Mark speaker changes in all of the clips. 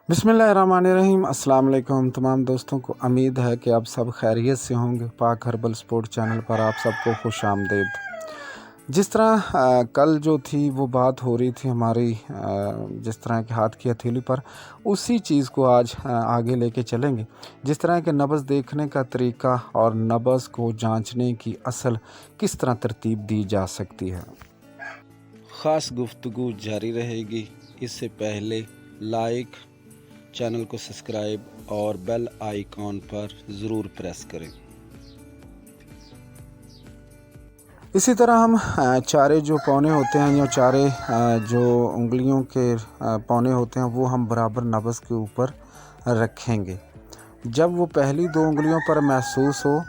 Speaker 1: बिस्मिल्लाहिर्रहमानिर्रहीम। अस्सलाम वालेकुम तमाम दोस्तों को। उम्मीद है कि आप सब खैरियत से होंगे। पाक हर्बल स्पोर्ट चैनल पर आप सबको खुश आमदीद। जिस तरह कल जो थी वो बात हो रही थी हमारी जिस तरह के हाथ की हथेली पर, उसी चीज़ को आज आगे लेके चलेंगे। जिस तरह के नब्ज़ देखने का तरीका और नब्ज़ को जांचने की असल किस तरह तरतीब दी जा सकती है। ख़ास गुफ्तगू जारी रहेगी। इससे पहले लाइक, चैनल को सब्सक्राइब और बेल आइकॉन पर ज़रूर प्रेस करें। इसी तरह हम चारे जो पौने होते हैं या चारे जो उंगलियों के पौने होते हैं वो हम बराबर नब्ज़ के ऊपर रखेंगे। जब वो पहली दो उंगलियों पर महसूस हो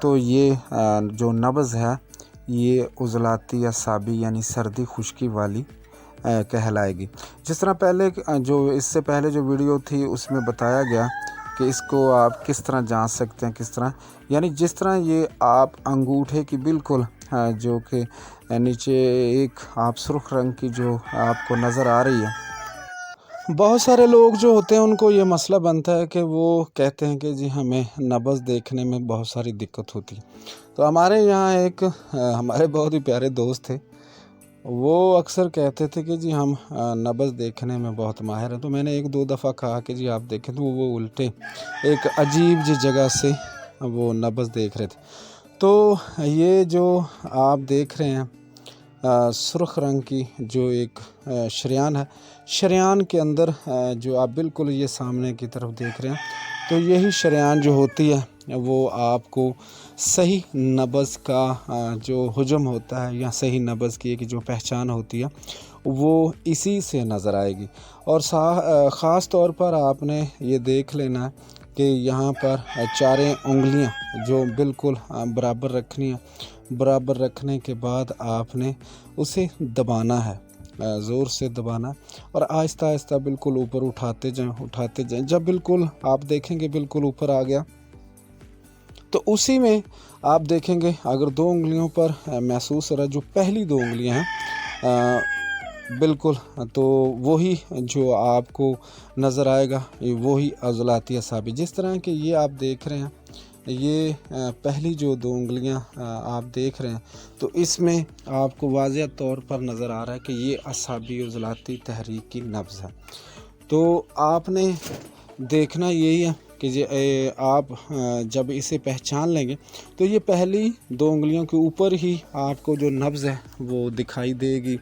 Speaker 1: तो ये जो नब्ज़ है ये उज़लाती असाबी यानी सर्दी खुश्की वाली कहलाएगी। जिस तरह पहले जो इससे पहले जो वीडियो थी उसमें बताया गया कि इसको आप किस तरह जांच सकते हैं, किस तरह यानी जिस तरह ये आप अंगूठे की बिल्कुल जो कि नीचे एक आप सुर्ख रंग की जो आपको नज़र आ रही है। बहुत सारे लोग जो होते हैं उनको ये मसला बनता है कि वो कहते हैं कि जी हमें नब्ज़ देखने में बहुत सारी दिक्कत होती है। तो हमारे यहाँ एक हमारे बहुत ही प्यारे दोस्त थे, वो अक्सर कहते थे कि जी हम नब्ज़ देखने में बहुत माहिर हैं। तो मैंने एक दो दफ़ा कहा कि जी आप देखें, तो वो उल्टे एक अजीब जी जगह से वो नब्ज़ देख रहे थे। तो ये जो आप देख रहे हैं सुर्ख रंग की जो एक शरियान है, शरियान के अंदर जो आप बिल्कुल ये सामने की तरफ देख रहे हैं, तो यही शरियान जो होती है वो आपको सही नब्ज़ का जो हुजम होता है या सही नब्ज़ की एक जो पहचान होती है वो इसी से नज़र आएगी। और ख़ास तौर पर आपने ये देख लेना है कि यहाँ पर चारें उंगलियाँ जो बिल्कुल बराबर रखनी है। बराबर रखने के बाद आपने उसे दबाना है, ज़ोर से दबाना और आहिस्ता आहिस्ता बिल्कुल ऊपर उठाते जाएं। जब बिल्कुल आप देखेंगे बिल्कुल ऊपर आ गया तो उसी में आप देखेंगे अगर दो उंगलियों पर महसूस हो रहा है, जो पहली दो उंगलियां हैं बिल्कुल, तो वही जो आपको नज़र आएगा वही अज़लाती असाबी। जिस तरह के ये आप देख रहे हैं, ये पहली जो दो उंगलियां आप देख रहे हैं, तो इसमें आपको वाज़ेह तौर पर नज़र आ रहा है कि ये असाबी उज़लाती तहरीक की नब्ज़ है। तो आपने देखना यही है कि आप जब इसे पहचान लेंगे तो ये पहली दो उंगलियों के ऊपर ही आपको जो नब्ज़ है वो दिखाई देगी,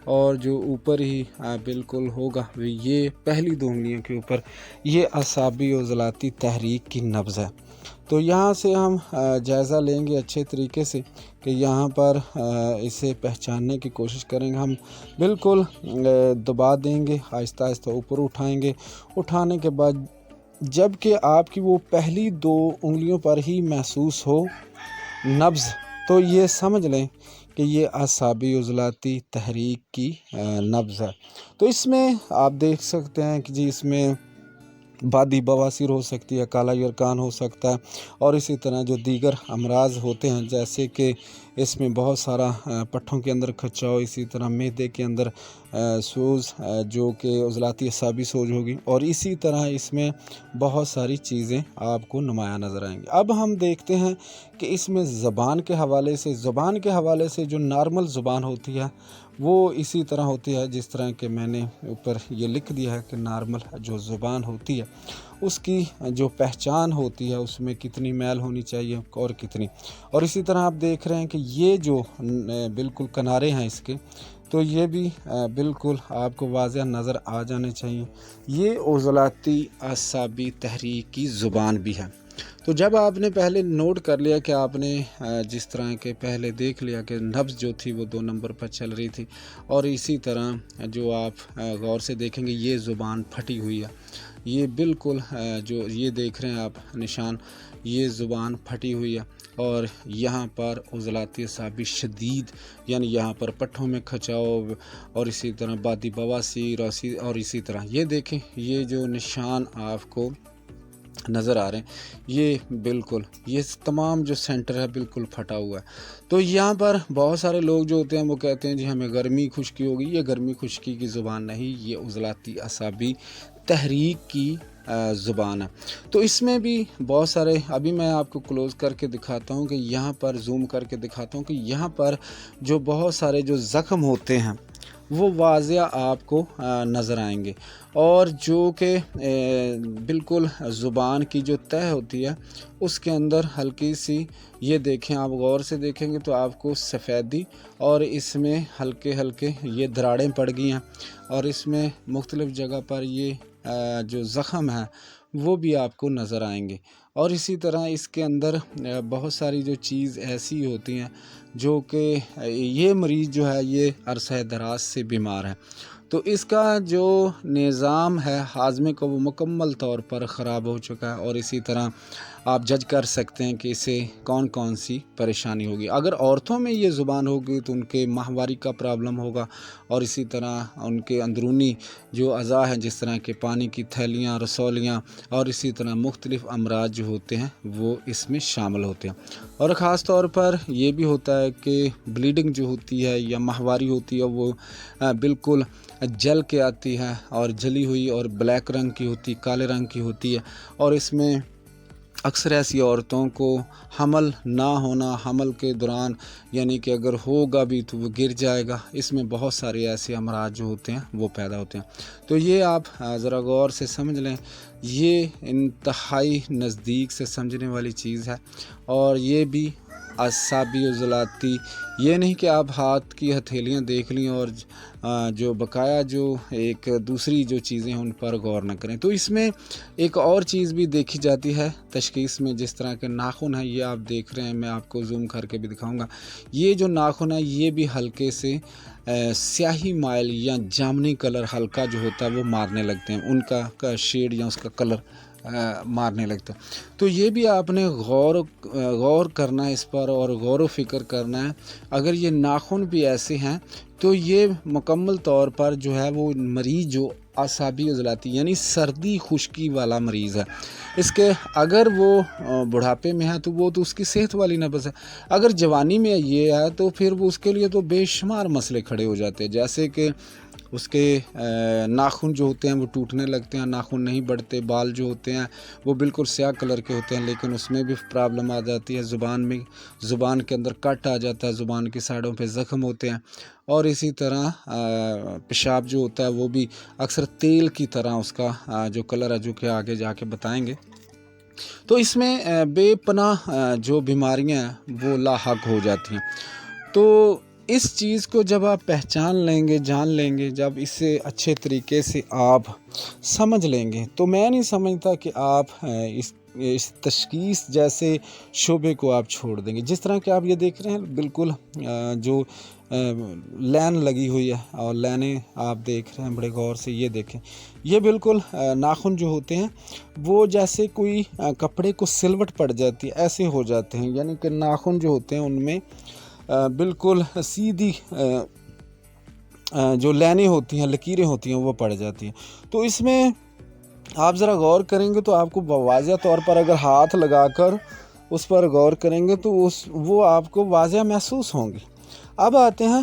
Speaker 1: और जो ऊपर ही बिल्कुल होगा ये पहली दो उंगलियों के ऊपर ये असाबी उज़लाती तहरीक की नब्ज़ है। तो यहाँ से हम जायज़ा लेंगे अच्छे तरीके से कि यहाँ पर इसे पहचानने की कोशिश करेंगे। हम बिल्कुल दबा देंगे, आहिस्ता आहिस्ता ऊपर उठाएंगे। उठाने के बाद जबकि आपकी वो पहली दो उंगलियों पर ही महसूस हो नब्ज़, तो ये समझ लें कि ये असाबी उज़लाती तहरीक की नब्ज़ है। तो इसमें आप देख सकते हैं कि जी इसमें बादी बवासीर हो सकती है, काला यरकान हो सकता है, और इसी तरह जो दीगर अमराज होते हैं जैसे कि इसमें बहुत सारा पट्ठों के अंदर खिंचाव, इसी तरह मैदे के अंदर सोज जो कि उज़लाती असाबी सोज होगी, और इसी तरह इसमें बहुत सारी चीज़ें आपको नुमायाँ नज़र आएंगी। अब हम देखते हैं कि इसमें ज़बान के हवाले से जो नॉर्मल ज़ुबान होती है वो इसी तरह होती है जिस तरह के मैंने ऊपर ये लिख दिया है कि नॉर्मल जो ज़ुबान होती है उसकी जो पहचान होती है उसमें कितनी मैल होनी चाहिए और कितनी, और इसी तरह आप देख रहे हैं कि ये जो बिल्कुल किनारे हैं इसके, तो ये भी बिल्कुल आपको वाज़ेह नज़र आ जाने चाहिए। ये उज़लाती असाबी तहरीक की ज़ुबान भी है। तो जब आपने पहले नोट कर लिया कि आपने जिस तरह के पहले देख लिया कि नब्ज़ जो थी वो 2 नंबर पर चल रही थी, और इसी तरह जो आप गौर से देखेंगे ये ज़ुबान फटी हुई है, ये बिल्कुल जो ये देख रहे हैं आप निशान, ये ज़ुबान फटी हुई है, और यहाँ पर उज़लाती असाबी शदीद यानी यहाँ पर पट्ठों में खिंचाव, और इसी तरह बादी बवासीर और इसी तरह ये देखें ये जो निशान आपको नज़र आ रहे हैं, ये बिल्कुल ये तमाम जो सेंटर है बिल्कुल फटा हुआ है। तो यहाँ पर बहुत सारे लोग जो होते हैं वो कहते हैं जी हमें गर्मी खुश्की होगी। ये गर्मी खुश्की की ज़ुबान नहीं, ये उज़लाती असाबी تحریک کی زبان ہے۔ تو اس میں بھی بہت سارے، ابھی میں آپ کو کلوز کر کے دکھاتا ہوں کہ یہاں پر زوم کر کے دکھاتا ہوں کہ یہاں پر جو بہت سارے جو زخم ہوتے ہیں وہ واضح آپ کو نظر آئیں گے، اور جو کہ بالکل زبان کی جو تہ ہوتی ہے اس کے اندر ہلکی سی، یہ دیکھیں، آپ غور سے دیکھیں گے تو آپ کو سفیدی، اور اس میں ہلکے ہلکے یہ دراڑیں پڑ گئی ہیں، اور اس میں مختلف جگہ پر یہ جو زخم ہے وہ بھی آپ کو نظر آئیں گے۔ اور اسی طرح اس کے اندر بہت ساری جو چیز ایسی ہوتی ہیں جو کہ یہ مریض جو ہے یہ عرصہ دراز سے بیمار ہے، تو اس کا جو نظام ہے ہاضمے کا وہ مکمل طور پر خراب ہو چکا ہے، اور اسی طرح آپ جج کر سکتے ہیں کہ اسے کون کون سی پریشانی ہوگی۔ اگر عورتوں میں یہ زبان ہوگی تو ان کے ماہواری کا پرابلم ہوگا، اور اسی طرح ان کے اندرونی جو اعضاء ہیں جس طرح کے پانی کی تھیلیاں، رسولیاں، اور اسی طرح مختلف امراض جو ہوتے ہیں وہ اس میں شامل ہوتے ہیں۔ اور خاص طور پر یہ بھی ہوتا ہے کہ بلیڈنگ جو ہوتی ہے یا ماہواری ہوتی ہے وہ بالکل جل کے آتی ہے، اور جلی ہوئی اور بلیک رنگ کی ہوتی، کالے رنگ کی ہوتی ہے، اور اس میں اکثر ایسی عورتوں کو حمل نہ ہونا، حمل کے دوران یعنی کہ اگر ہوگا بھی تو وہ گر جائے گا، اس میں بہت سارے ایسے امراض جو ہوتے ہیں وہ پیدا ہوتے ہیں۔ تو یہ آپ ذرا غور سے سمجھ لیں، یہ انتہائی نزدیک سے سمجھنے والی چیز ہے، اور یہ بھی اعصابی عضلاتی، یہ نہیں کہ آپ ہاتھ کی ہتھیلیاں دیکھ لیں اور جو بقایا جو ایک دوسری جو چیزیں ہیں ان پر غور نہ کریں۔ تو اس میں ایک اور چیز بھی دیکھی جاتی ہے تشخیص میں، جس طرح کے ناخن ہے، یہ آپ دیکھ رہے ہیں، میں آپ کو زوم کر کے بھی دکھاؤں گا، یہ جو ناخن ہے یہ بھی ہلکے سے سیاہی مائل یا جامنی کلر ہلکا جو ہوتا ہے وہ مارنے لگتے ہیں، ان کا شیڈ یا اس کا کلر مارنے لگتا ہے۔ تو یہ بھی آپ نے غور کرنا ہے اس پر، اور غور و فکر کرنا ہے۔ اگر یہ ناخن بھی ایسے ہیں تو یہ مکمل طور پر جو ہے وہ مریض جو اعصابی عضلاتی یعنی سردی خشکی والا مریض ہے، اس کے اگر وہ بڑھاپے میں ہے تو وہ تو اس کی صحت والی نبض ہے، اگر جوانی میں یہ ہے تو پھر وہ اس کے لیے تو بے شمار مسئلے کھڑے ہو جاتے ہیں، جیسے کہ اس کے ناخن جو ہوتے ہیں وہ ٹوٹنے لگتے ہیں، ناخن نہیں بڑھتے، بال جو ہوتے ہیں وہ بالکل سیاہ کلر کے ہوتے ہیں، لیکن اس میں بھی پرابلم آ جاتی ہے، زبان کے اندر کٹ آ جاتا ہے، زبان کی سائڈوں پہ زخم ہوتے ہیں، اور اسی طرح پیشاب جو ہوتا ہے وہ بھی اکثر تیل کی طرح اس کا جو کلر ہے، جو کہ آگے جا کے بتائیں گے۔ تو اس میں بے پناہ جو بیماریاں ہیں وہ لاحق ہو جاتی ہیں۔ تو اس چیز کو جب آپ پہچان لیں گے، جان لیں گے، جب اسے اچھے طریقے سے آپ سمجھ لیں گے، تو میں نہیں سمجھتا کہ آپ اس تشخیص جیسے شعبے کو آپ چھوڑ دیں گے۔ جس طرح کہ آپ یہ دیکھ رہے ہیں بالکل جو لین لگی ہوئی ہے، اور لینیں آپ دیکھ رہے ہیں بڑے غور سے، یہ دیکھیں، یہ بالکل ناخن جو ہوتے ہیں وہ جیسے کوئی کپڑے کو سلوٹ پڑ جاتی ہے ایسے ہو جاتے ہیں، یعنی کہ ناخن جو ہوتے ہیں ان میں بالکل سیدھی جو لینیں ہوتی ہیں، لکیریں ہوتی ہیں وہ پڑ جاتی ہیں۔ تو اس میں آپ ذرا غور کریں گے تو آپ کو واضح طور پر اگر ہاتھ لگا کر اس پر غور کریں گے تو وہ آپ کو واضح محسوس ہوں گی۔ اب آتے ہیں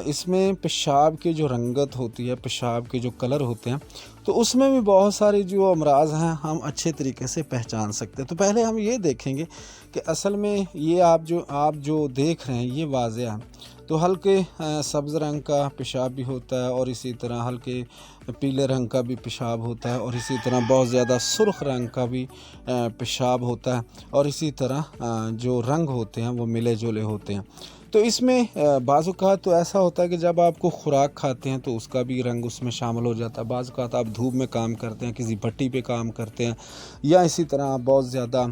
Speaker 1: اس میں پیشاب کی جو رنگت ہوتی ہے، پیشاب کے جو کلر ہوتے ہیں، تو اس میں بھی بہت سارے جو امراض ہیں ہم اچھے طریقے سے پہچان سکتے ہیں۔ تو پہلے ہم یہ دیکھیں گے کہ اصل میں یہ آپ جو دیکھ رہے ہیں یہ واضح ہے، تو ہلکے سبز رنگ کا پیشاب بھی ہوتا ہے، اور اسی طرح ہلکے پیلے رنگ کا بھی پیشاب ہوتا ہے، اور اسی طرح بہت زیادہ سرخ رنگ کا بھی پیشاب ہوتا ہے، اور اسی طرح جو رنگ ہوتے ہیں وہ ملے جلے ہوتے ہیں۔ تو اس میں بعض اوقات تو ایسا ہوتا ہے کہ جب آپ کو خوراک کھاتے ہیں تو اس کا بھی رنگ اس میں شامل ہو جاتا ہے، بعض اوقات آپ دھوپ میں کام کرتے ہیں، کسی بھٹی پہ کام کرتے ہیں، یا اسی طرح آپ بہت زیادہ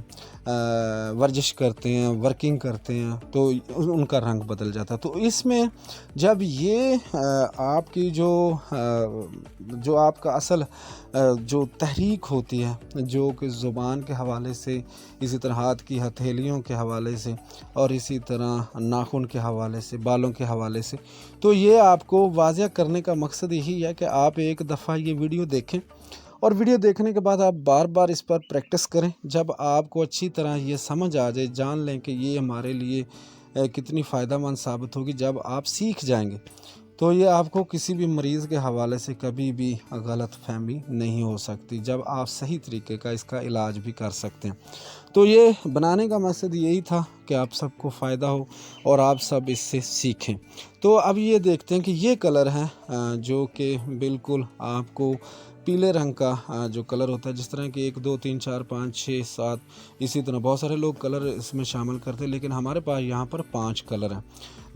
Speaker 1: ورزش کرتے ہیں، ورکنگ کرتے ہیں، تو ان کا رنگ بدل جاتا ہے۔ تو اس میں جب یہ آپ کی جو آپ کا اصل جو تحریک ہوتی ہے، جو کہ زبان کے حوالے سے، اسی طرح ہاتھ کی ہتھیلیوں کے حوالے سے، اور اسی طرح ناخن کے حوالے سے، بالوں کے حوالے سے، تو یہ آپ کو واضح کرنے کا مقصد یہی ہے کہ آپ ایک دفعہ یہ ویڈیو دیکھیں، اور ویڈیو دیکھنے کے بعد آپ بار بار اس پر پریکٹس کریں۔ جب آپ کو اچھی طرح یہ سمجھ آ جائے، جان لیں کہ یہ ہمارے لیے کتنی فائدہ مند ثابت ہوگی، جب آپ سیکھ جائیں گے तो ये आपको किसी भी मरीज़ के हवाले से कभी भी गलत फहमी नहीं हो सकती, जब आप सही तरीके का इसका इलाज भी कर सकते हैं। तो ये बनाने का मकसद यही था कि आप सबको फ़ायदा हो और आप सब इससे सीखें। तो अब ये देखते हैं कि ये कलर है जो कि बिल्कुल आपको पीले रंग का जो कलर होता है, जिस तरह कि 1 2 3 4 5 6 7 इसी तरह बहुत सारे लोग कलर इसमें शामिल करते हैं, लेकिन हमारे पास यहाँ पर 5 कलर हैं।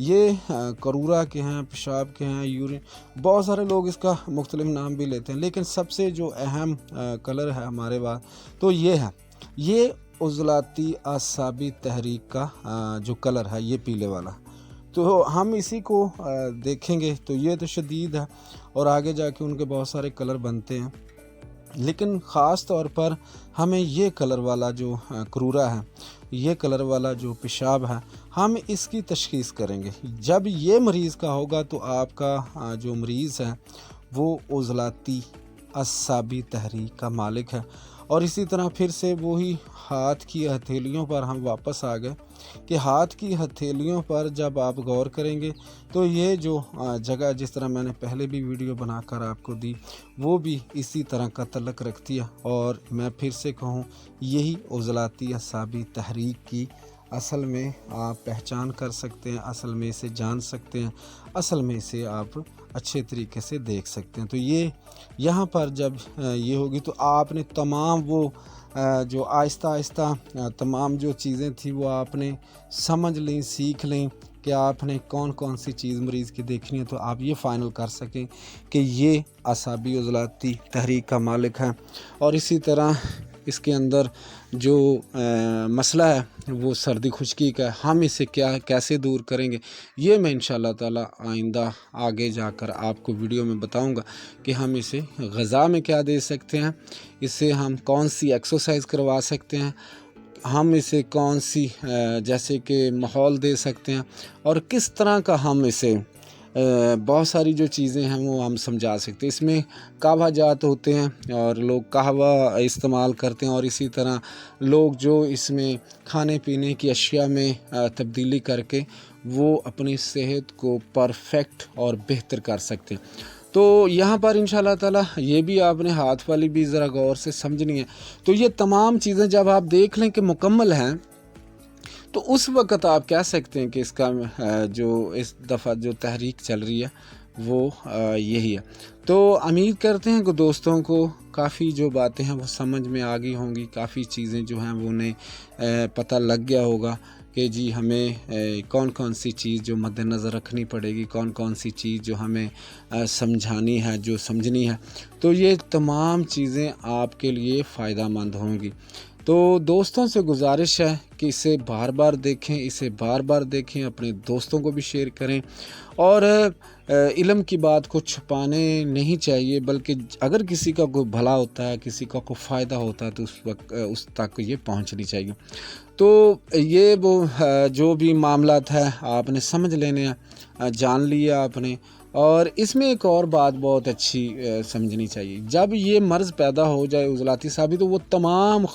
Speaker 1: ये करूरा के हैं, पेशाब के हैं, यूरिन, बहुत सारे लोग इसका मुख्तलिफ नाम भी लेते हैं, लेकिन सबसे जो अहम कलर है हमारे पास तो ये है। ये उज़लाती असाबी तहरीक का जो कलर है ये पीले वाला, तो हम इसी को देखेंगे। तो ये तो शदीद है और आगे जाके उनके बहुत सारे कलर बनते हैं, लेकिन ख़ास तौर पर हमें ये कलर वाला जो करूरा है, ये कलर वाला जो पेशाब है, हम इसकी तशख़ीस करेंगे। जब ये मरीज़ का होगा तो आपका जो मरीज़ है वो उज़लाती असाबी तहरीक का मालिक है। और इसी तरह फिर से वही हाथ की हथेलियों पर हम वापस आ गए कि हाथ की हथेलियों पर जब आप गौर करेंगे तो ये जो जगह, जिस तरह मैंने पहले भी वीडियो बनाकर आपको दी, वो भी इसी तरह का तलक रखती है। और मैं फिर से कहूँ, यही उज़लाती असाबी तहरीक की असल में आप पहचान कर सकते हैं, असल में इसे जान सकते हैं, असल में इसे आप अच्छे तरीके से देख सकते हैं। तो ये यहाँ पर जब ये होगी तो आपने तमाम वो जो आहिस्ता आहिस्ता तमाम जो चीज़ें थी वो आपने समझ लें, सीख लें कि आपने कौन कौन सी चीज़ मरीज़ की देखनी है, तो आप ये फ़ाइनल कर सकें कि ये असाबी उज़लाती तहरीक का मालिक है। और इसी तरह इसके अंदर जो मसला है वो सर्दी खुश्की का है, हम इसे कैसे दूर करेंगे, ये मैं इंशाअल्लाह ताला आइंदा आगे जाकर आपको वीडियो में बताऊंगा कि हम इसे ग़िज़ा में क्या दे सकते हैं, इसे हम कौन सी एक्सरसाइज करवा सकते हैं, हम इसे कौन सी जैसे कि माहौल दे सकते हैं, और किस तरह का हम इसे बहुत सारी जो चीज़ें हैं वो हम समझा सकते हैं। इसमें कहवा जात होते हैं और लोग कहवा इस्तेमाल करते हैं, और इसी तरह लोग जो इसमें खाने पीने की अशिया में तब्दीली करके वो अपनी सेहत को परफेक्ट और बेहतर कर सकते हैं। तो यहाँ पर इंशाअल्लाह ताला ये भी आपने हाथ वाली भी ज़रा गौर से समझनी है। तो ये तमाम चीज़ें जब आप देख लें कि मुकम्मल हैं, तो उस वक़्त आप कह सकते हैं कि इसका जो इस दफ़ा जो तहरीक चल रही है वो यही है। तो उम्मीद करते हैं कि दोस्तों को काफ़ी जो बातें हैं वो समझ में आ गई होंगी, काफ़ी चीज़ें जो हैं वो उन्हें पता लग गया होगा कि जी हमें कौन कौन सी चीज़ जो मद्देनज़र रखनी पड़ेगी, कौन कौन सी चीज़ जो हमें समझानी है, जो समझनी है। तो ये तमाम चीज़ें आपके लिए फ़ायदा मंद होंगी। तो दोस्तों से गुजारिश है कि इसे बार बार देखें, इसे बार बार देखें, अपने दोस्तों को भी शेयर करें। और इल्म की बात को छुपाने नहीं चाहिए, बल्कि अगर किसी का कोई भला होता है, किसी का कोई फ़ायदा होता है, तो उस वक्त उस तक ये पहुंचनी चाहिए। तो ये वो जो भी मामलात है आपने समझ लेने हैं, जान लिया आपने। और इसमें एक और बात बहुत अच्छी समझनी चाहिए, जब ये मर्ज़ पैदा हो जाए उज़लाती साबी, तो वो तमाम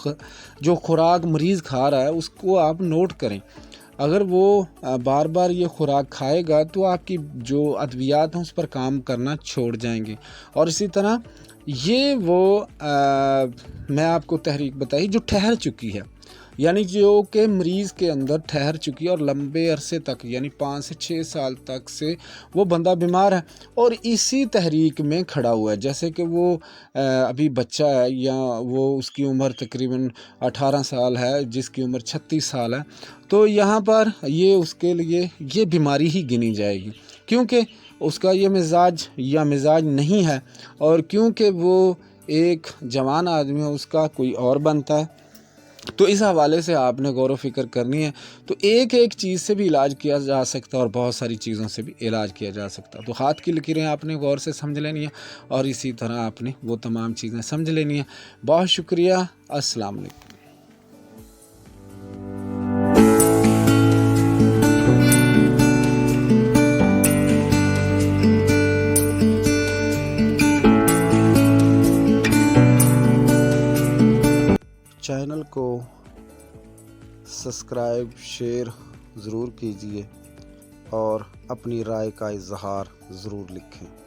Speaker 1: जो खुराक मरीज़ खा रहा है उसको आप नोट करें। अगर वो बार बार ये खुराक खाएगा तो आपकी जो अद्वियात हैं उस पर काम करना छोड़ जाएंगे। और इसी तरह ये वो मैं आपको तहरीक बताई जो ठहर चुकी है, यानी जो कि मरीज़ के अंदर ठहर चुकी है और लंबे अरसे तक, यानी 5 से 6 साल तक से वो बंदा बीमार है और इसी तहरीक में खड़ा हुआ है। जैसे कि वो अभी बच्चा है, या वो उसकी उम्र तकरीबन 18 साल है, जिसकी उम्र 36 साल है, तो यहाँ पर ये उसके लिए ये बीमारी ही गिनी जाएगी, क्योंकि उसका ये मिजाज नहीं है, और क्योंकि वो एक जवान आदमी है, उसका कोई और बनता है। तो इस हवाले से आपने गौर व फिक्र करनी है। तो एक एक चीज़ से भी इलाज किया जा सकता है और बहुत सारी चीज़ों से भी इलाज किया जा सकता है। तो हाथ की लकीरें आपने गौर से समझ लेनी है, और इसी तरह आपने वो तमाम चीज़ें समझ लेनी है। बहुत शुक्रिया। अस्सलाम वालेकुम। चैनल को सब्सक्राइब शेयर ज़रूर कीजिए اور اپنی رائے کا اظہار ضرور لکھیں۔